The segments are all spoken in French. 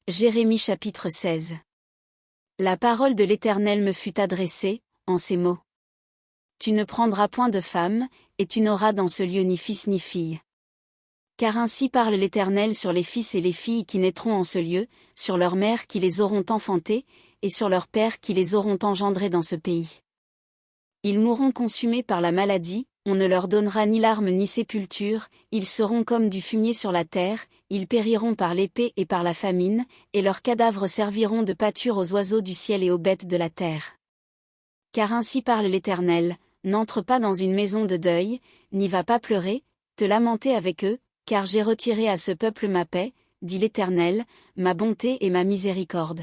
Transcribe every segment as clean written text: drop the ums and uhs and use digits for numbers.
Jérémie chapitre 16. La parole de l'Éternel me fut adressée, en ces mots. Tu ne prendras point de femme, et tu n'auras dans ce lieu ni fils ni fille. Car ainsi parle l'Éternel sur les fils et les filles qui naîtront en ce lieu, sur leurs mères qui les auront enfantés, et sur leurs pères qui les auront engendrés dans ce pays. Ils mourront consumés par la maladie, on ne leur donnera ni larmes ni sépulture, ils seront comme du fumier sur la terre, ils périront par l'épée et par la famine, et leurs cadavres serviront de pâture aux oiseaux du ciel et aux bêtes de la terre. Car ainsi parle l'Éternel, n'entre pas dans une maison de deuil, n'y va pas pleurer, te lamenter avec eux, car j'ai retiré à ce peuple ma paix, dit l'Éternel, ma bonté et ma miséricorde.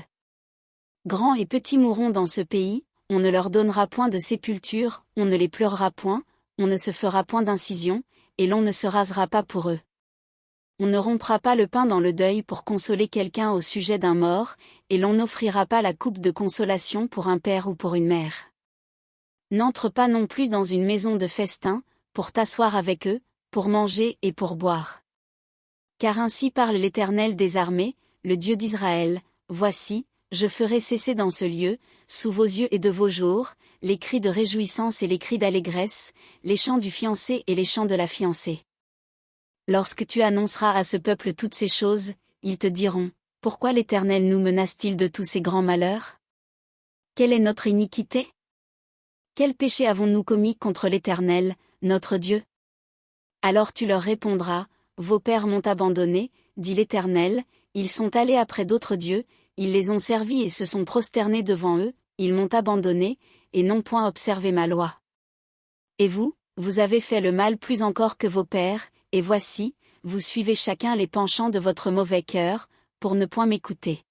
Grands et petits mourront dans ce pays, on ne leur donnera point de sépulture, on ne les pleurera point, on ne se fera point d'incision, et l'on ne se rasera pas pour eux. On ne rompra pas le pain dans le deuil pour consoler quelqu'un au sujet d'un mort, et l'on n'offrira pas la coupe de consolation pour un père ou pour une mère. N'entre pas non plus dans une maison de festin, pour t'asseoir avec eux, pour manger et pour boire. Car ainsi parle l'Éternel des armées, le Dieu d'Israël, voici, je ferai cesser dans ce lieu, sous vos yeux et de vos jours, les cris de réjouissance et les cris d'allégresse, les chants du fiancé et les chants de la fiancée. Lorsque tu annonceras à ce peuple toutes ces choses, ils te diront, pourquoi l'Éternel nous menace-t-il de tous ces grands malheurs? Quelle est notre iniquité? Quel péché avons-nous commis contre l'Éternel, notre Dieu? Alors tu leur répondras, vos pères m'ont abandonné, dit l'Éternel, ils sont allés après d'autres dieux, ils les ont servis et se sont prosternés devant eux, ils m'ont abandonné, et n'ont point observé ma loi. Et vous, vous avez fait le mal plus encore que vos pères, et voici, vous suivez chacun les penchants de votre mauvais cœur, pour ne point m'écouter.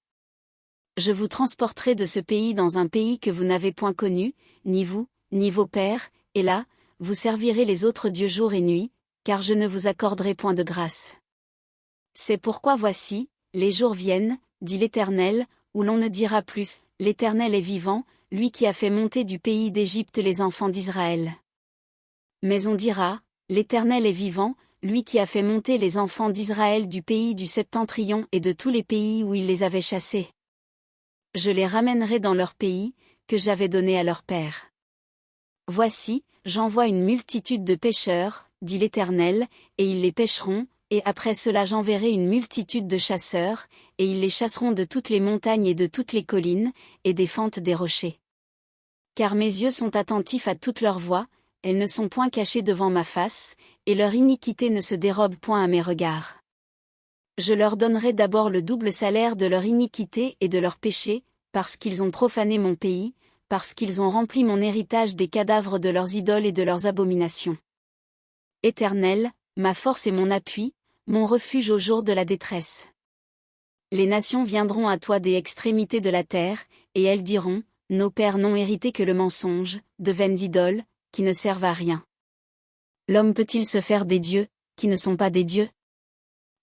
Je vous transporterai de ce pays dans un pays que vous n'avez point connu, ni vous, ni vos pères, et là, vous servirez les autres dieux jour et nuit, car je ne vous accorderai point de grâce. C'est pourquoi voici, les jours viennent, dit l'Éternel, où l'on ne dira plus, l'Éternel est vivant, lui qui a fait monter du pays d'Égypte les enfants d'Israël. Mais on dira, l'Éternel est vivant, lui qui a fait monter les enfants d'Israël du pays du septentrion et de tous les pays où il les avait chassés. Je les ramènerai dans leur pays, que j'avais donné à leur père. Voici, j'envoie une multitude de pêcheurs, dit l'Éternel, et ils les pêcheront, et après cela j'enverrai une multitude de chasseurs, et ils les chasseront de toutes les montagnes et de toutes les collines, et des fentes des rochers. Car mes yeux sont attentifs à toutes leurs voies, elles ne sont point cachées devant ma face, et leur iniquité ne se dérobe point à mes regards. Je leur donnerai d'abord le double salaire de leur iniquité et de leur péché, parce qu'ils ont profané mon pays, parce qu'ils ont rempli mon héritage des cadavres de leurs idoles et de leurs abominations. Éternel, ma force et mon appui, mon refuge au jour de la détresse. Les nations viendront à toi des extrémités de la terre, et elles diront, nos pères n'ont hérité que le mensonge, de vaines idoles, qui ne servent à rien. L'homme peut-il se faire des dieux, qui ne sont pas des dieux?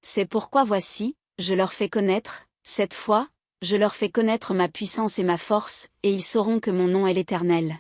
C'est pourquoi voici, je leur fais connaître, cette fois, je leur fais connaître ma puissance et ma force, et ils sauront que mon nom est l'Éternel.